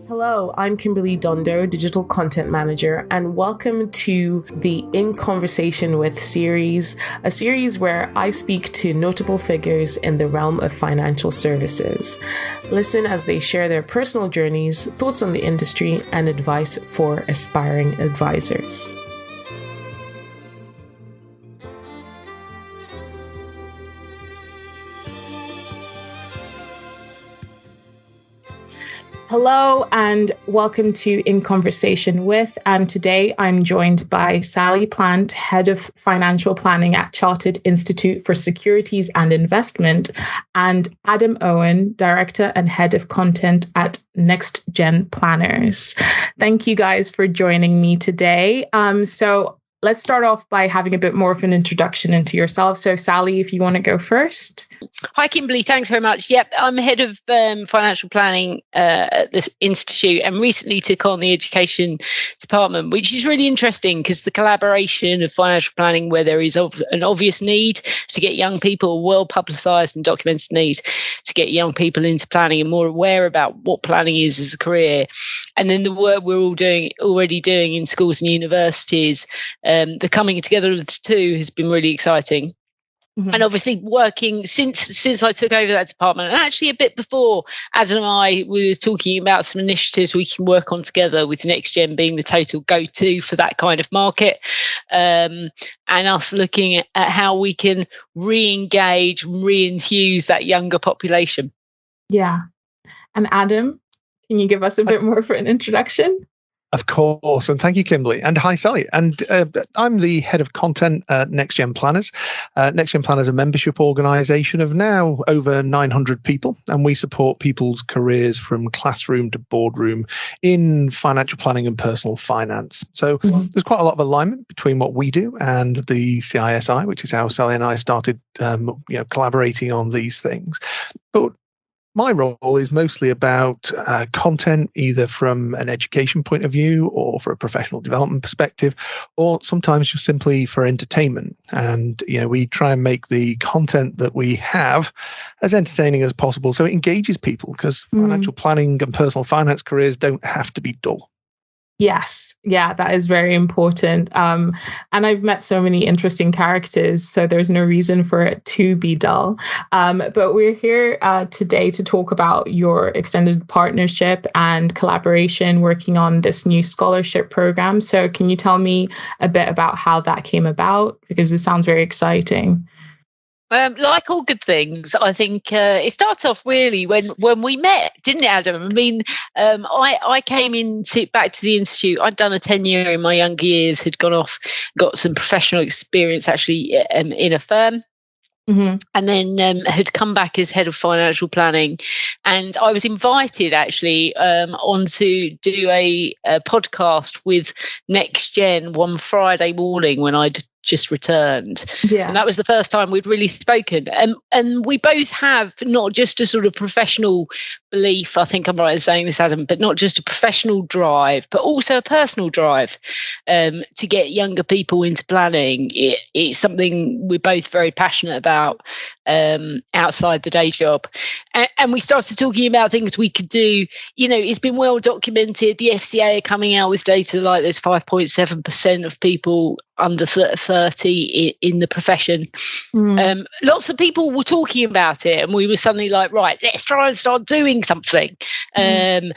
Hello, I'm Kimberley Dondo, Digital Content Manager, and welcome to the In Conversation With series, a series where I speak to notable figures in the realm of financial services. Listen as they share their personal journeys, thoughts on the industry, and advice for aspiring advisors. Hello and welcome to In Conversation With. And today I'm joined by Sally Plant, Head of Financial Planning at Chartered Institute for Securities and Investment, and Adam Owen, Director and Head of Content at NextGen Planners. Thank you guys for joining me today. So let's start off by having a bit more of an introduction into yourself. So Sally, if you want to go first. Hi, Kimberley. Thanks very much. Yep, I'm head of financial planning at this institute and recently took on the education department, which is really interesting because the collaboration of financial planning where there is an obvious need to get young people, well publicised and documented need to get young people into planning and more aware about what planning is as a career. And then the work we're already doing in schools and universities, the coming together of the two has been really exciting. Mm-hmm. And obviously working since I took over that department, and actually a bit before, Adam and I were talking about some initiatives we can work on together, with NextGen being the total go-to for that kind of market, and us looking at how we can re-engage, re-enthuse that younger population. Yeah. And Adam, can you give us a bit more for an introduction? Of course, and thank you, Kimberley. And hi, Sally. And I'm the head of content at NextGen Planners. NextGen Planners is a membership organisation of now over 900 people, and we support people's careers from classroom to boardroom in financial planning and personal finance. So there's quite a lot of alignment between what we do and the CISI, which is how Sally and I started collaborating on these things. But my role is mostly about content, either from an education point of view or for a professional development perspective, or sometimes just simply for entertainment. And, we try and make the content that we have as entertaining as possible so it engages people, because financial planning and personal finance careers don't have to be dull. Yes. Yeah, that is very important. And I've met so many interesting characters, so there's no reason for it to be dull. But we're here today to talk about your extended partnership and collaboration working on this new scholarship program. So can you tell me a bit about how that came about? Because it sounds very exciting. Like all good things, I think it starts off really when we met, didn't it, Adam? I mean, I came back to the institute. I'd done a 10-year in my younger years, had gone off, got some professional experience actually in a firm. Mm-hmm. And then had come back as head of financial planning, and I was invited actually on to do a podcast with NextGen one Friday morning when I'd just returned. Yeah. And that was the first time we'd really spoken. And we both have not just a sort of professional belief, I think I'm right in saying this, Adam, but not just a professional drive, but also a personal drive to get younger people into planning. It's something we're both very passionate about outside the day job. And we started talking about things we could do. It's been well documented. The FCA are coming out with data like there's 5.7% of people under 30 in the profession. Lots of people were talking about it, and we were suddenly like, right, let's try and start doing something, and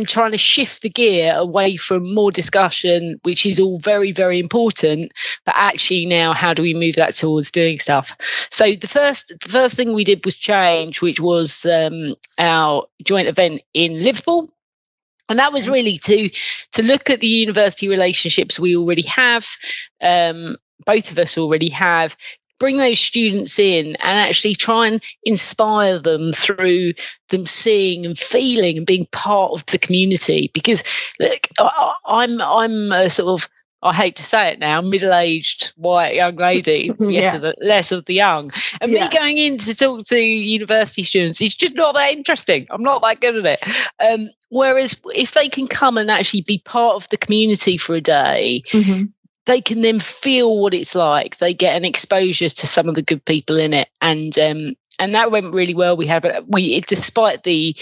trying to shift the gear away from more discussion, which is all very, very important, but actually now how do we move that towards doing stuff? So the first thing we did was change, which was our joint event in Liverpool. And that was really to look at the university relationships we already have, both of us already have, bring those students in and actually try and inspire them through them seeing and feeling and being part of the community. Because look, I'm a sort of, I hate to say it now, middle-aged white young lady, less of the young. And me going in to talk to university students, it's just not that interesting. I'm not that good at it. Whereas if they can come and actually be part of the community for a day, they can then feel what it's like. They get an exposure to some of the good people in it. And that went really well. Despite the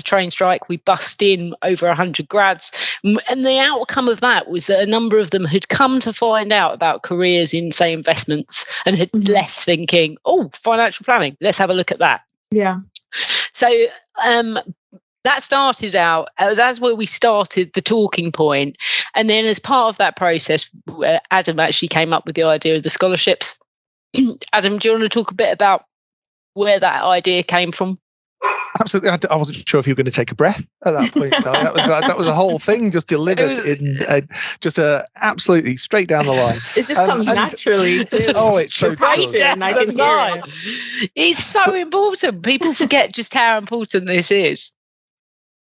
train strike, we bussed in over 100 grads, and the outcome of that was that a number of them had come to find out about careers in, say, investments, and had left thinking, "Oh, financial planning, let's have a look at that." Yeah. So that started out. That's where we started the talking point, and then as part of that process, Adam actually came up with the idea of the scholarships. Adam, do you want to talk a bit about where that idea came from? Absolutely. I wasn't sure if you were going to take a breath at that point. So that was a whole thing just delivered absolutely straight down the line. It just comes naturally. It's so good. I can hear it. It's so important. People forget just how important this is.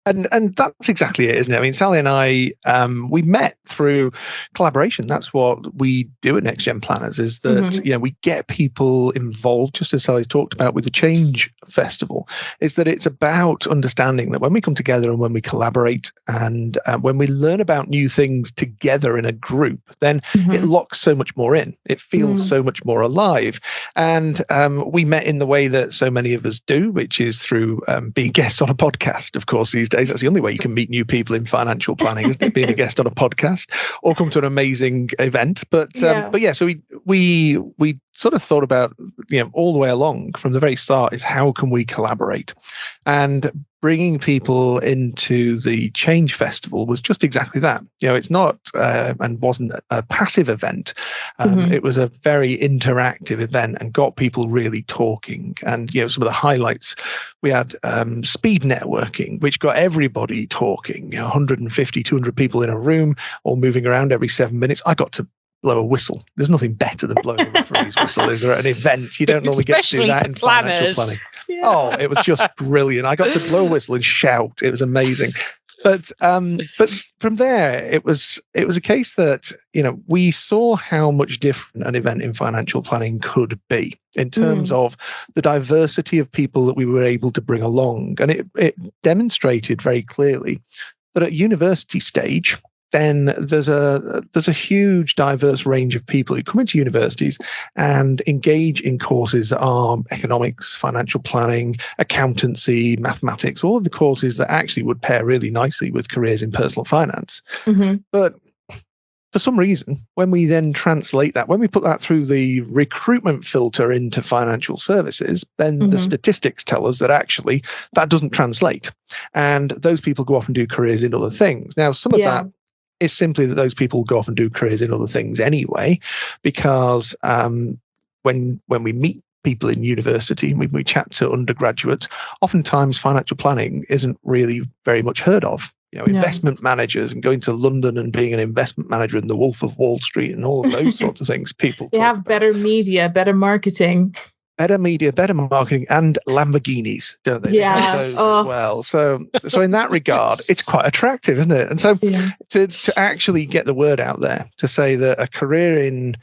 And that's exactly it, isn't it? I mean, Sally and I, we met through collaboration. That's what we do at NextGen Planners, is that, we get people involved, just as Sally's talked about with the Change Festival, is that it's about understanding that when we come together and when we collaborate and when we learn about new things together in a group, then it locks so much more in. It feels so much more alive. And we met in the way that so many of us do, which is through being guests on a podcast, of course, these days. That's the only way you can meet new people in financial planning, isn't it? Being a guest on a podcast or come to an amazing event. But yeah, so we sort of thought about, all the way along from the very start, is how can we collaborate? And bringing people into the Change Festival was just exactly that. It's not and wasn't a passive event. It was a very interactive event and got people really talking. And some of the highlights, we had speed networking, which got everybody talking. 150, 200 people in a room, all moving around every 7 minutes. I got to blow a whistle. There's nothing better than blowing a referee's whistle, is there, at an event? You don't normally get to do that in financial planning. Yeah. Oh, it was just brilliant. I got to blow a whistle and shout. It was amazing. But from there, it was a case that, we saw how much different an event in financial planning could be in terms of the diversity of people that we were able to bring along. And it demonstrated very clearly that at university stage, then there's a huge diverse range of people who come into universities and engage in courses that are economics, financial planning, accountancy, mathematics, all of the courses that actually would pair really nicely with careers in personal finance. But for some reason, when we then translate that, when we put that through the recruitment filter into financial services, then the statistics tell us that actually that doesn't translate. And those people go off and do careers in other things. Now, some of that is simply that those people go off and do careers in other things anyway, because when we meet people in university, when we chat to undergraduates, oftentimes financial planning isn't really very much heard of. Investment managers and going to London and being an investment manager in the Wolf of Wall Street and all of those sorts of things. People have better media, better marketing. Better media, better marketing, and Lamborghinis, don't they? Yeah, they have those as well. So in that regard, it's quite attractive, isn't it? And so to actually get the word out there, to say that a career in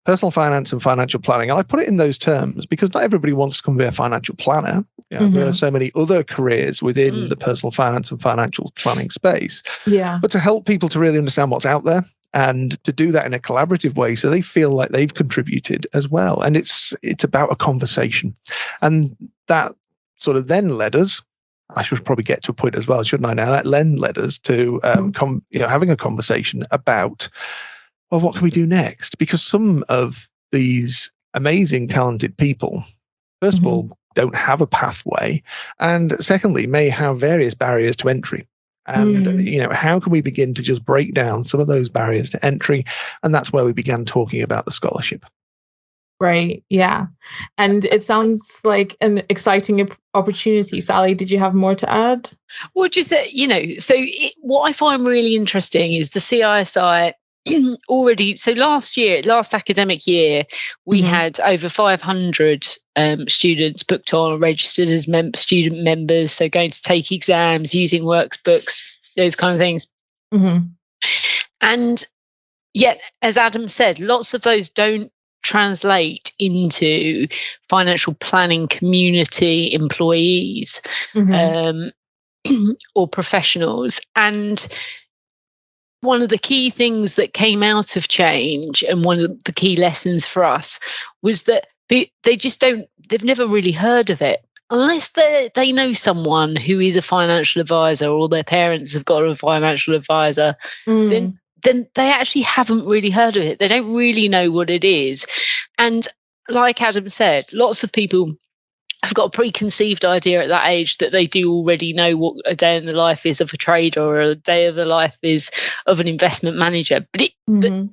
personal finance and financial planning, and I put it in those terms because not everybody wants to come be a financial planner. There are so many other careers within the personal finance and financial planning space. Yeah. But to help people to really understand what's out there, and to do that in a collaborative way so they feel like they've contributed as well. And it's about a conversation. And that sort of then led us, I should probably get to a point as well, shouldn't I now? That then led us to having a conversation about, well, what can we do next? Because some of these amazing, talented people, first of all, don't have a pathway. And secondly, may have various barriers to entry. And, how can we begin to just break down some of those barriers to entry? And that's where we began talking about the scholarship. Right. Yeah. And it sounds like an exciting opportunity. Sally, did you have more to add? Well, just that, what I find really interesting is the CISI already. So last academic year, we had over 500 students booked on, registered as student members. So going to take exams, using workbooks, those kind of things. And yet, as Adam said, lots of those don't translate into financial planning community employees or professionals. And one of the key things that came out of Change, and one of the key lessons for us, was that they just don't. They've never really heard of it. Unless they know someone who is a financial advisor, or their parents have got a financial advisor, then they actually haven't really heard of it. They don't really know what it is. And like Adam said, lots of people have got a preconceived idea at that age that they do already know what a day in the life is of a trader, or a day of the life is of an investment manager. But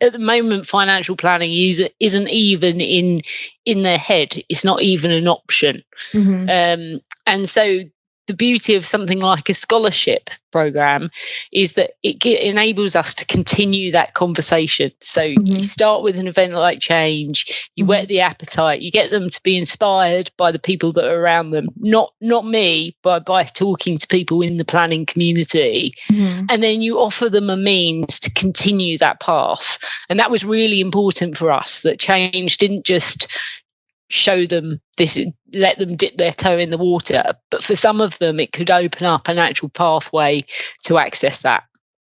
at the moment, financial planning isn't even in their head. It's not even an option. And so the beauty of something like a scholarship program is that it enables us to continue that conversation. So you start with an event like Change, you whet the appetite, you get them to be inspired by the people that are around them, not me, but by talking to people in the planning community. And then you offer them a means to continue that path. And that was really important for us, that Change didn't just show them this, let them dip their toe in the water, but for some of them it could open up an actual pathway to access that.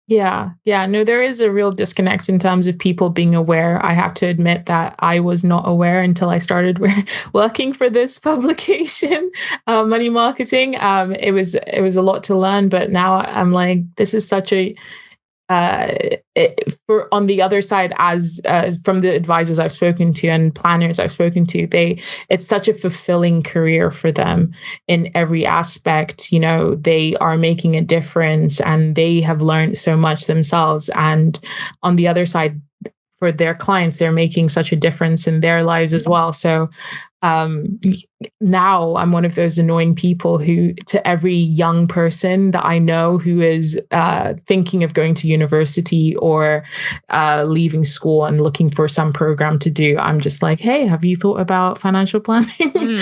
No, there is a real disconnect in terms of people being aware. I have to admit that I was not aware until I started working for this publication, Money Marketing. It was a lot to learn, but now I'm like, this is such a for on the other side, as from the advisors I've spoken to and planners I've spoken to, it's such a fulfilling career for them in every aspect. You know, they are making a difference and they have learned so much themselves. And on the other side, for their clients, they're making such a difference in their lives as well. So now I'm one of those annoying people who, to every young person that I know who is thinking of going to university or leaving school and looking for some program to do, I'm just like, hey, have you thought about financial planning?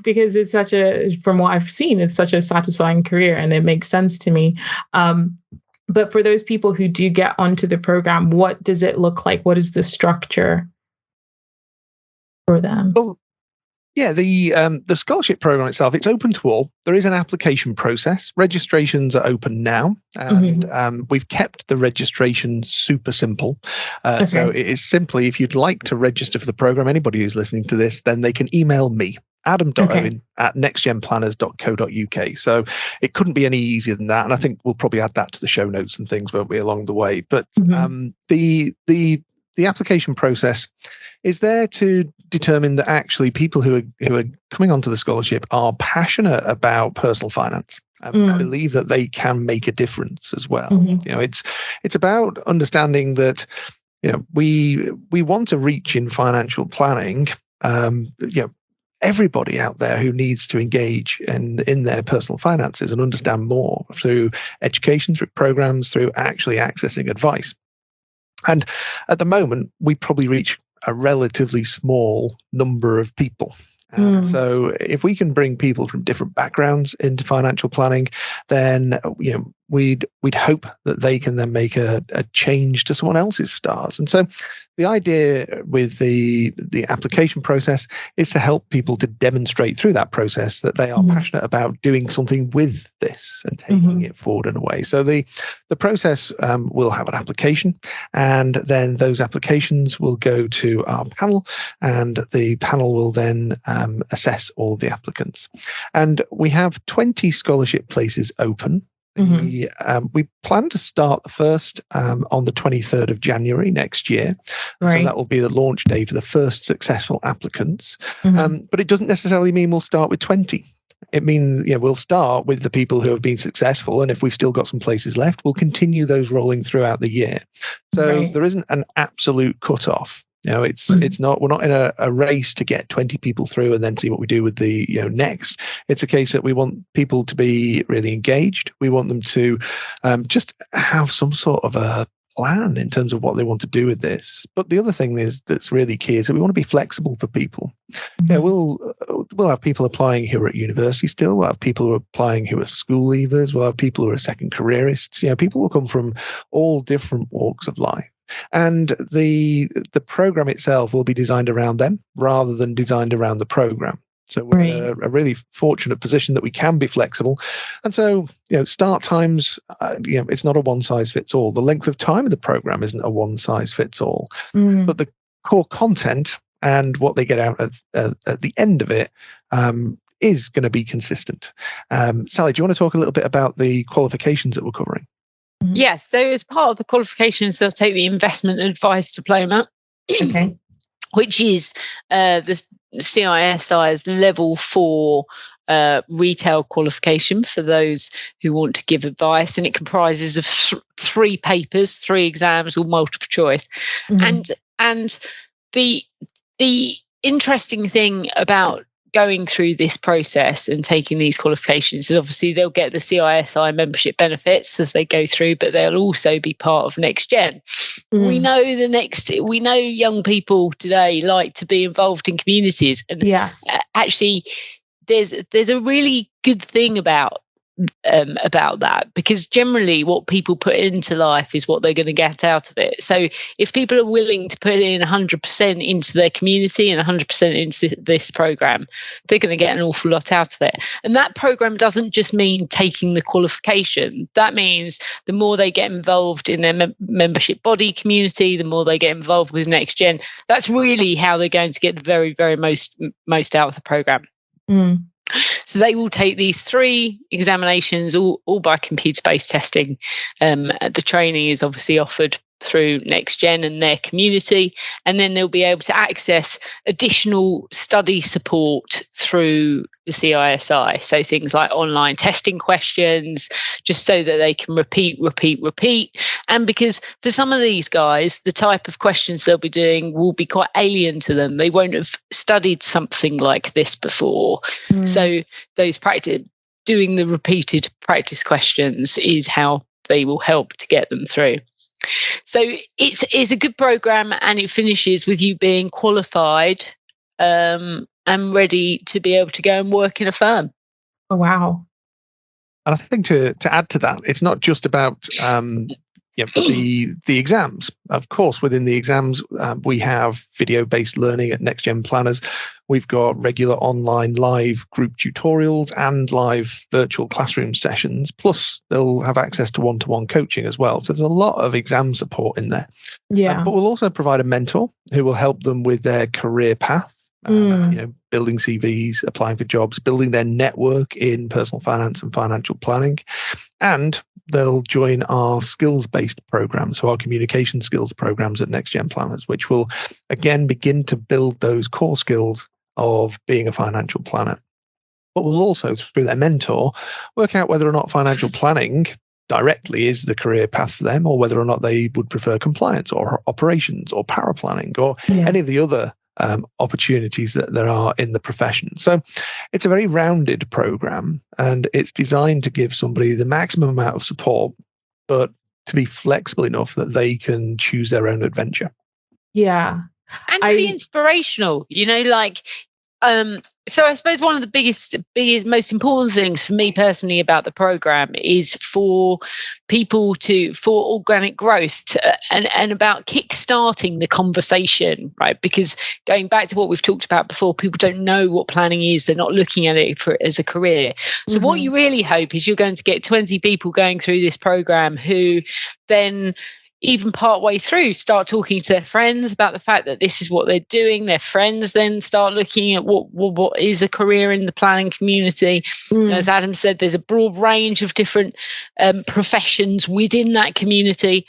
Because it's from what I've seen, it's such a satisfying career and it makes sense to me. But for those people who do get onto the program, what does it look like? What is the structure for them? Well, yeah, the scholarship program itself, it's open to all. There is an application process. Registrations are open now, and we've kept the registration super simple. So it is simply, if you'd like to register for the program, anybody who's listening to this, then they can email me, adam.owen@nextgenplanners.co.uk. So it couldn't be any easier than that. And I think we'll probably add that to the show notes and things, won't we, along the way. But the application process is there to determine that actually people who are coming onto the scholarship are passionate about personal finance and believe that they can make a difference as well. You know, it's about understanding that, you know, we want to reach in financial planning, everybody out there who needs to engage in their personal finances and understand more through education, through programs, through actually accessing advice. And at the moment, we probably reach a relatively small number of people. So if we can bring people from different backgrounds into financial planning, then we'd hope that they can then make a change to someone else's stars. And so the idea with the application process is to help people to demonstrate through that process that they are passionate about doing something with this and taking it forward in a way. So the process will have an application, and then those applications will go to our panel, and the panel will then assess all the applicants. And we have 20 scholarship places open. We plan to start the first on the 23rd of January next year. So that will be the launch day for the first successful applicants. But it doesn't necessarily mean we'll start with 20. It means we'll start with the people who have been successful, and if we've still got some places left, we'll continue those rolling throughout the year. So there isn't an absolute cutoff. It's not, we're not in a race to get 20 people through and then see what we do with the next. It's a case that we want people to be really engaged. We want them to just have some sort of a plan in terms of what they want to do with this. But the other thing that's really key is that we want to be flexible for people. We'll have people applying who are at university still. We'll have people who are applying who are school leavers. We'll have people who are second careerists. People will come from all different walks of life. And the program itself will be designed around them rather than designed around the program. So we're in a really fortunate position that we can be flexible. And so, start times, it's not a one size fits all. The length of time of the program isn't a one size fits all. But the core content and what they get out at the end of it is going to be consistent. Sally, do you want to talk a little bit about the qualifications that we're covering? Yes. So as part of the qualifications, they'll take the investment advice diploma, Okay. which is the CISI's level 4 retail qualification for those who want to give advice, and it comprises of 3 papers, 3 exams, all multiple choice. And the interesting thing about going through this process and taking these qualifications is obviously they'll get the CISI membership benefits as they go through, but they'll also be part of NextGen. We know young people today like to be involved in communities, and yes, actually there's a really good thing about that, because generally what people put into life is what they're going to get out of it. So if people are willing to put in 100% into their community and 100% into this program, they're going to get an awful lot out of it. And that program doesn't just mean taking the qualification. That means the more they get involved in their membership body community, the more they get involved with NextGen. That's really how they're going to get the very, very most out of the program. So they will take these 3 examinations, all by computer-based testing. The training is obviously offered through NextGen and their community, and then they'll be able to access additional study support through the CISI. So things like online testing questions, just so that they can repeat. And because for some of these guys, the type of questions they'll be doing will be quite alien to them. They won't have studied something like this before. So those doing the repeated practice questions is how they will help to get them through. So it's a good program, and it finishes with you being qualified and ready to be able to go and work in a firm. Oh, wow. And I think to add to that, it's not just about the exams. Of course, within the exams, we have video-based learning at NextGen Planners. We've got regular online live group tutorials and live virtual classroom sessions. Plus, they'll have access to one-to-one coaching as well. So there's a lot of exam support in there. Yeah. But we'll also provide a mentor who will help them with their career path. Building CVs, applying for jobs, building their network in personal finance and financial planning. And they'll join our skills-based programs, so our communication skills programs at NextGen Planners, which will, again, begin to build those core skills of being a financial planner. But we'll also, through their mentor, work out whether or not financial planning directly is the career path for them, or whether or not they would prefer compliance or operations or power planning or any of the other opportunities that there are in the profession. So it's a very rounded program, and it's designed to give somebody the maximum amount of support, but to be flexible enough that they can choose their own adventure. Yeah. And to be inspirational, so I suppose one of the biggest, most important things for me personally about the program is for people for organic growth and about kickstarting the conversation, right? Because going back to what we've talked about before, people don't know what planning is. They're not looking at it as a career. So what you really hope is you're going to get 20 people going through this program who then, even partway through, start talking to their friends about the fact that this is what they're doing. Their friends then start looking at what is a career in the planning community. As Adam said, there's a broad range of different professions within that community.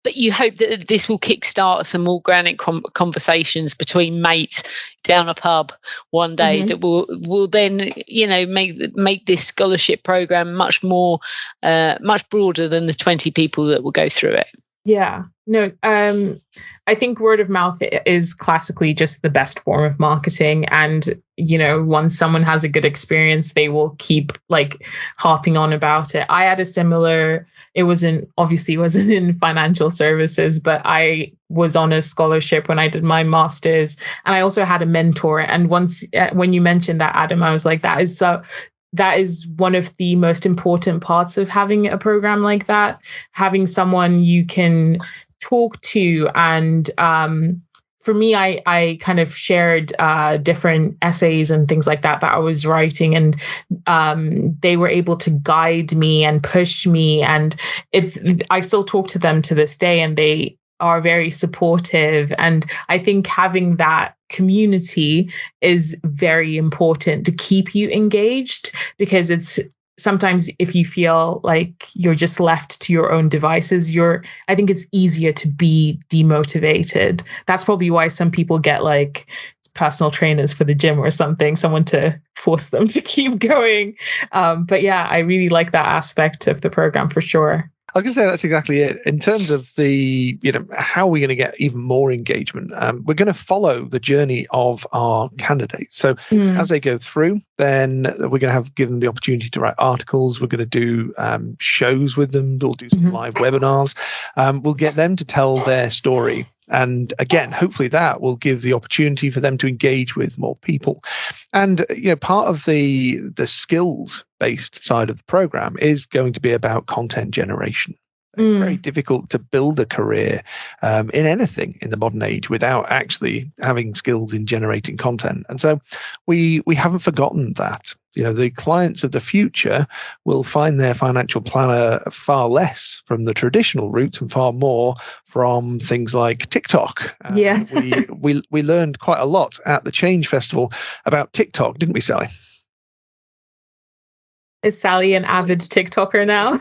But you hope that this will kickstart some organic conversations between mates down a pub one day that will then, make this scholarship program much broader than the 20 people that will go through it. Yeah. No, I think word of mouth is classically just the best form of marketing. And, once someone has a good experience, they will keep harping on about it. I had a similar, it wasn't in financial services, but I was on a scholarship when I did my master's, and I also had a mentor. And once, when you mentioned that, Adam, I was like, that is one of the most important parts of having a program like that, having someone you can talk to. And for me, I kind of shared different essays and things like that I was writing, and they were able to guide me and push me. And I still talk to them to this day, and they are very supportive. And I think having that community is very important to keep you engaged, because it's sometimes if you feel like you're just left to your own devices, I think it's easier to be demotivated. That's probably why some people get like personal trainers for the gym or something, someone to force them to keep going. But yeah, I really like that aspect of the program for sure. I was going to say that's exactly it. In terms of the, how are we going to get even more engagement? We're going to follow the journey of our candidates. So as they go through, then we're going to give them the opportunity to write articles. We're going to do shows with them. We'll do some live webinars. We'll get them to tell their story. And again, hopefully that will give the opportunity for them to engage with more people. And part of the skills-based side of the program is going to be about content generation. It's very difficult to build a career in anything in the modern age without actually having skills in generating content. And so we haven't forgotten that. The clients of the future will find their financial planner far less from the traditional route and far more from things like TikTok. Yeah. we learned quite a lot at the Change Festival about TikTok, didn't we, Sally? Is Sally an avid TikToker now?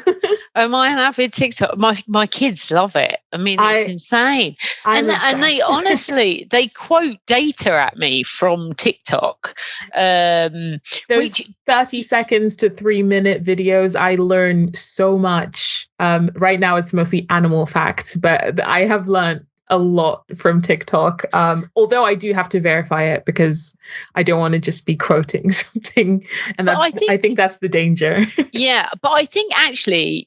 Am I an avid TikTok? My kids love it. I mean, it's insane. And they honestly, they quote data at me from TikTok. Those 30 seconds to 3-minute videos, I learn so much. Right now, it's mostly animal facts, but I have learned a lot from TikTok. Although I do have to verify it because I don't want to just be quoting something. And I think that's the danger. Yeah. But I think actually,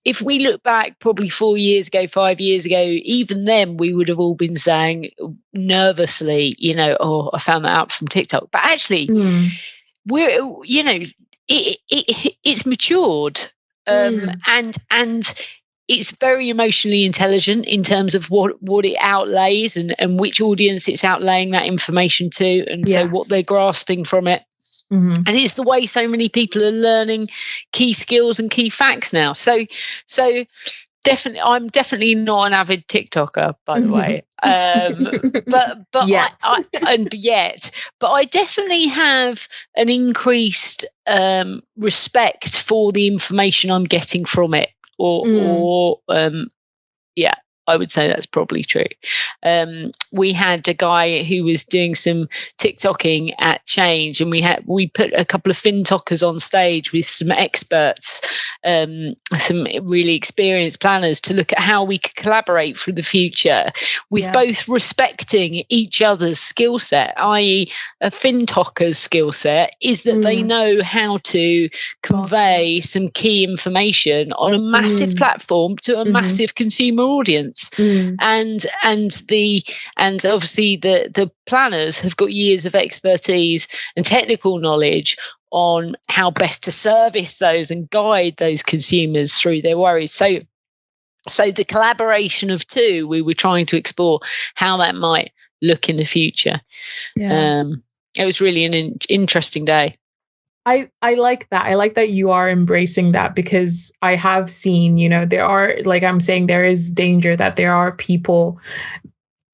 if we look back probably 4 years ago, 5 years ago, even then we would have all been saying nervously, I found that out from TikTok. But actually, it's matured. And it's very emotionally intelligent in terms of what it outlays and which audience it's outlaying that information to, and so what they're grasping from it. And it's the way so many people are learning key skills and key facts now. So definitely, I'm definitely not an avid TikToker, by the way. But I definitely have an increased respect for the information I'm getting from it. I would say that's probably true. We had a guy who was doing some TikToking at Change, and we put a couple of FinTokers on stage with some experts, some really experienced planners, to look at how we could collaborate for the future with both respecting each other's skill set, i.e. a FinToker's skill set is that they know how to convey some key information on a massive platform to a massive consumer audience. And obviously the planners have got years of expertise and technical knowledge on how best to service those and guide those consumers through their worries. So the collaboration of two, we were trying to explore how that might look in the future. It was really an interesting day. I like that. I like that you are embracing that, because I have seen, there are, like I'm saying, there is danger that there are people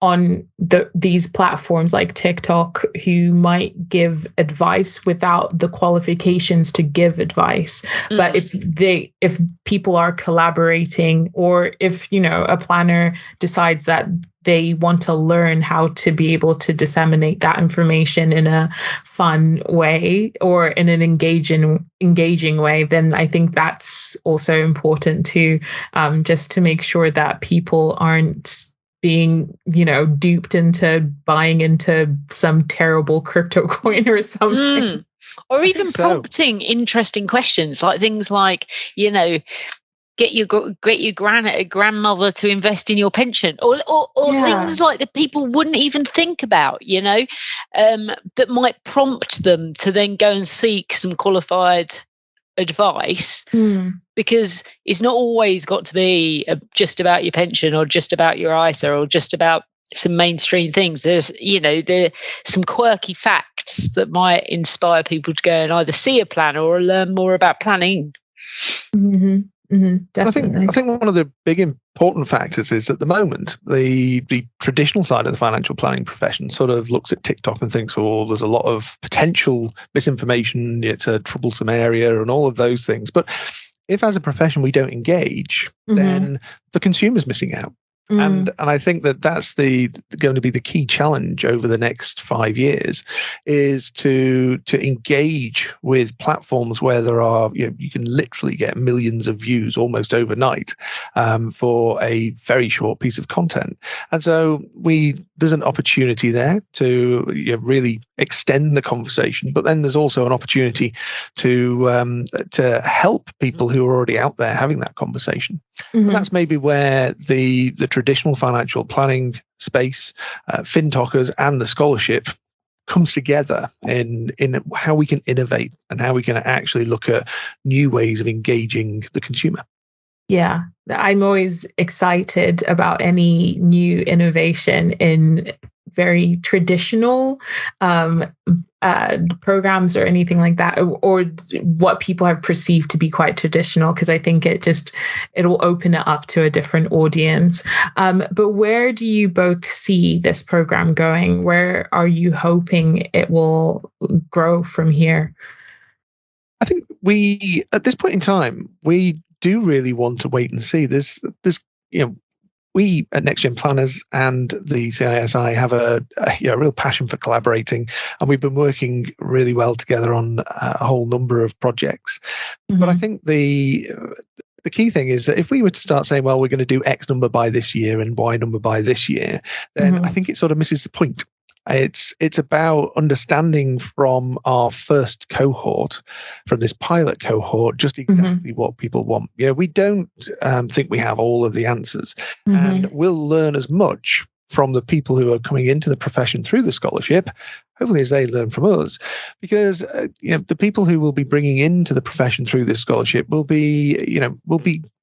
on these platforms like TikTok who might give advice without the qualifications to give advice. But if people are collaborating, or if, a planner decides that they want to learn how to be able to disseminate that information in a fun way or in an engaging way, then I think that's also important too, just to make sure that people aren't being, duped into buying into some terrible crypto coin or something. Or even prompting interesting questions, like things like, get your grandmother to invest in your pension, or things like that people wouldn't even think about, that might prompt them to then go and seek some qualified advice, because it's not always got to be just about your pension or just about your ISA or just about some mainstream things. There's some quirky facts that might inspire people to go and either see a planner or learn more about planning. Definitely. I think one of the big important factors is at the moment the traditional side of the financial planning profession sort of looks at TikTok and thinks, oh, there's a lot of potential misinformation, it's a troublesome area and all of those things. But if as a profession we don't engage, then the consumer's missing out. And I think that's going to be the key challenge over the next 5 years, is to engage with platforms where there are, you can literally get millions of views almost overnight for a very short piece of content. And so there's an opportunity there to really extend the conversation, but then there's also an opportunity to help people who are already out there having that conversation. And that's maybe where the traditional financial planning space, FinTalkers, and the scholarship comes together in how we can innovate and how we can actually look at new ways of engaging the consumer. Yeah, I'm always excited about any new innovation in very traditional programs or anything like that, or what people have perceived to be quite traditional, because I think it'll open it up to a different audience. But where do you both see this program going? Where are you hoping it will grow from here? I think at this point in time, we do really want to wait and see. There's we at NextGen Planners and the CISI have a real passion for collaborating, and we've been working really well together on a whole number of projects. But I think the key thing is that if we were to start saying, well, we're going to do X number by this year and Y number by this year, then I think it sort of misses the point. It's about understanding from our first cohort, from this pilot cohort, just exactly what people want. We don't think we have all of the answers, and we'll learn as much from the people who are coming into the profession through the scholarship, hopefully as they learn from us, because the people who will be bringing into the profession through this scholarship will be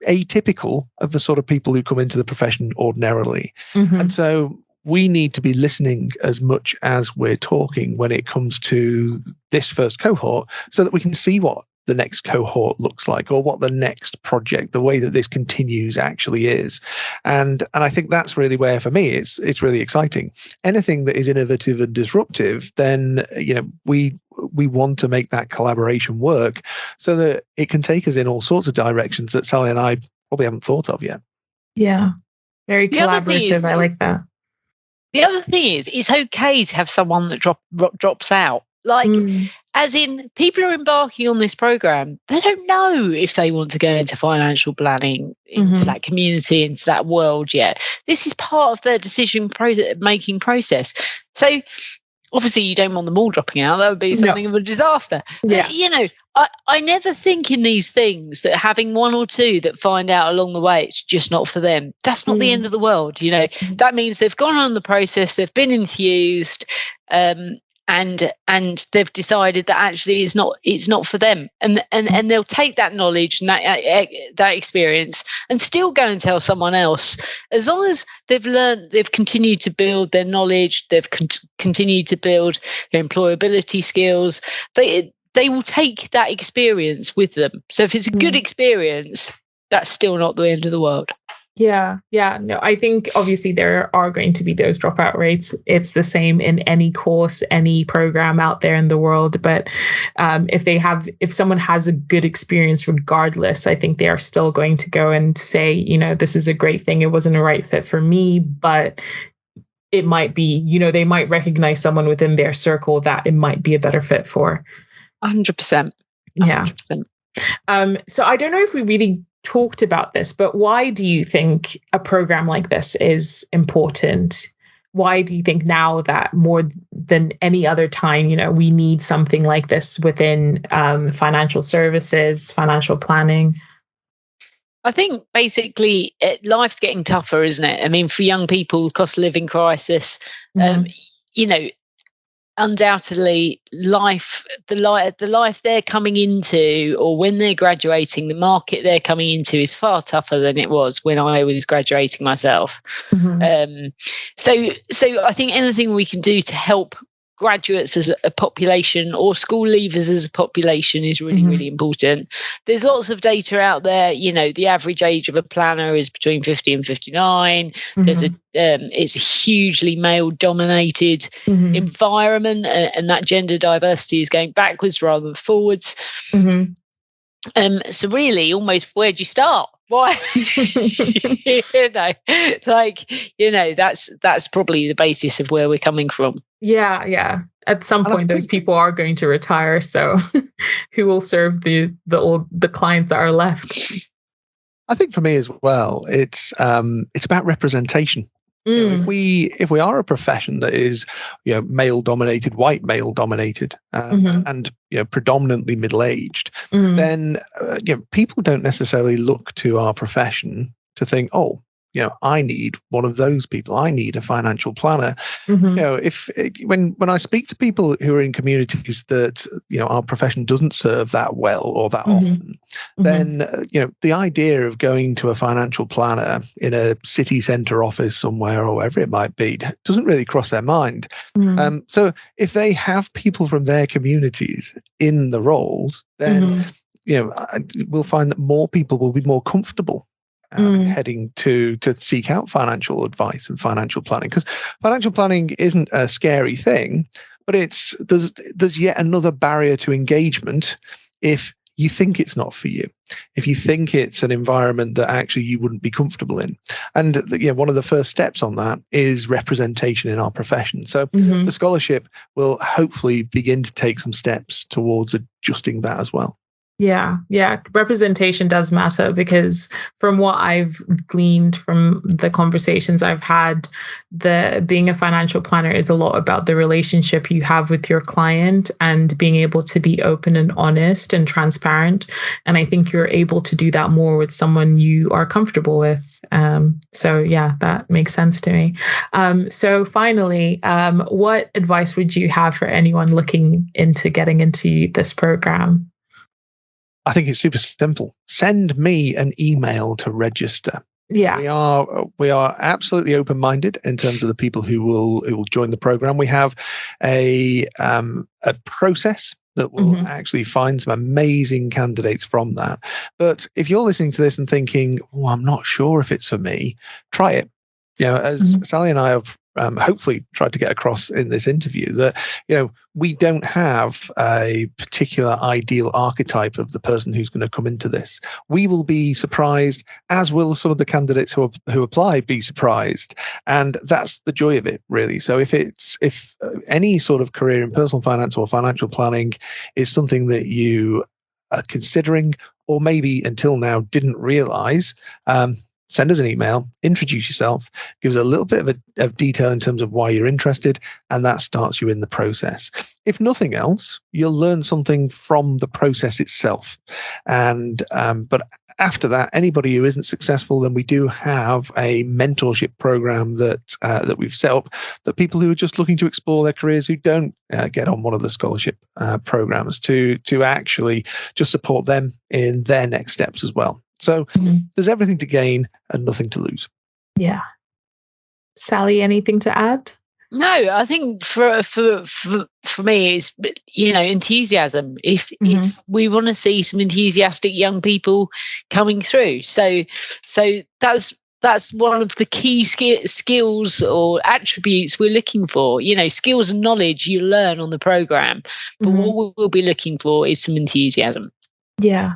atypical of the sort of people who come into the profession ordinarily, and so we need to be listening as much as we're talking when it comes to this first cohort, so that we can see what the next cohort looks like, or what the next project, the way that this continues, actually is. And I think that's really where, for me, it's really exciting. Anything that is innovative and disruptive, then we want to make that collaboration work so that it can take us in all sorts of directions that Sally and I probably haven't thought of yet. Yeah, very collaborative. I like that. The other thing is, it's okay to have someone that drops out. Like, as in, people are embarking on this program, they don't know if they want to go into financial planning, into that community, into that world yet. This is part of their decision-making process. So, obviously, you don't want them all dropping out. That would be something of a disaster. Yeah. I never think in these things that having one or two that find out along the way it's just not for them, that's not the end of the world. That means they've gone on the process, they've been enthused, and they've decided that actually it's not for them, and they'll take that knowledge and that experience and still go and tell someone else. As long as they've continued to build their knowledge, they've continued to build their employability skills, they will take that experience with them. So if it's a good experience, that's still not the end of the world. Yeah. No, I think obviously there are going to be those dropout rates. It's the same in any course, any program out there in the world. But if someone has a good experience regardless, I think they are still going to go and say, this is a great thing. It wasn't a right fit for me, but it might be, they might recognize someone within their circle that it might be a better fit for. 100%. Yeah. So I don't know if we really talked about this, but why do you think a program like this is important? Why do you think now that more than any other time, we need something like this within financial services, financial planning? I think basically life's getting tougher, isn't it? I mean, for young people, cost of living crisis, undoubtedly the life they're coming into, or when they're graduating, the market they're coming into is far tougher than it was when I was graduating myself. So I think anything we can do to help graduates as a population or school leavers as a population is really, really important. There's lots of data out there. The average age of a planner is between 50 and 59. There's it's a hugely male-dominated environment, and that gender diversity is going backwards rather than forwards. So really, almost, where do you start? Why? That's probably the basis of where we're coming from. Yeah. At some point, those people are going to retire. So, who will serve the clients that are left? I think for me as well, it's about representation. If we are a profession that is male dominated, white male dominated, and predominantly middle aged, then people don't necessarily look to our profession to think, oh, I need one of those people. I need a financial planner. When I speak to people who are in communities that our profession doesn't serve that well or that often, then the idea of going to a financial planner in a city centre office somewhere or wherever it might be doesn't really cross their mind. So if they have people from their communities in the roles, then we'll find that more people will be more comfortable heading to seek out financial advice and financial planning, because financial planning isn't a scary thing, but there's yet another barrier to engagement if you think it's not for you, if you think it's an environment that actually you wouldn't be comfortable in. And one of the first steps on that is representation in our profession. So the scholarship will hopefully begin to take some steps towards adjusting that as well. Yeah. Representation does matter, because from what I've gleaned from the conversations I've had, being a financial planner is a lot about the relationship you have with your client and being able to be open and honest and transparent. And I think you're able to do that more with someone you are comfortable with. So that makes sense to me. So finally, what advice would you have for anyone looking into getting into this program? I think it's super simple. Send me an email to register. Yeah, we are absolutely open-minded in terms of the people who will join the program. We have a process that will actually find some amazing candidates from that. But if you're listening to this and thinking, "Oh, I'm not sure if it's for me," try it. As Sally and I have hopefully tried to get across in this interview, that we don't have a particular ideal archetype of the person who's going to come into this. We will be surprised, as will some of the candidates who apply be surprised, and that's the joy of it, really. So if any sort of career in personal finance or financial planning is something that you are considering, or maybe until now didn't realize, send us an email, introduce yourself, give us a little bit of detail in terms of why you're interested, and that starts you in the process. If nothing else, you'll learn something from the process itself. And but after that, anybody who isn't successful, then we do have a mentorship program that we've set up, that people who are just looking to explore their careers who don't get on one of the scholarship programs to actually just support them in their next steps as well. So there's everything to gain and nothing to lose. Yeah. Sally, anything to add? No, I think for me, it's enthusiasm. If we want to see some enthusiastic young people coming through, so that's one of the key skills or attributes we're looking for. Skills and knowledge you learn on the program, but what we'll be looking for is some enthusiasm. Yeah.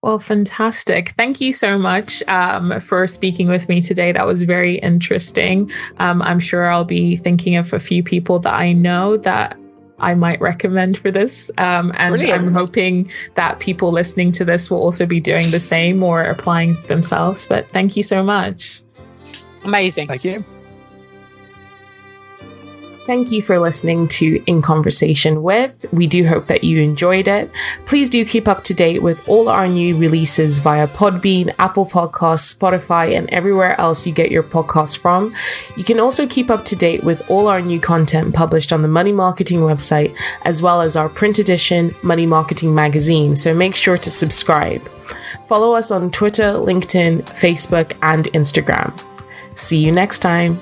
Well, fantastic. Thank you so much for speaking with me today. That was very interesting. I'm sure I'll be thinking of a few people that I know that I might recommend for this. And brilliant. I'm hoping that people listening to this will also be doing the same or applying themselves. But thank you so much. Amazing. Thank you. Thank you for listening to In Conversation With. We do hope that you enjoyed it. Please do keep up to date with all our new releases via Podbean, Apple Podcasts, Spotify, and everywhere else you get your podcasts from. You can also keep up to date with all our new content published on the Money Marketing website, as well as our print edition Money Marketing magazine. So make sure to subscribe. Follow us on Twitter, LinkedIn, Facebook, and Instagram. See you next time.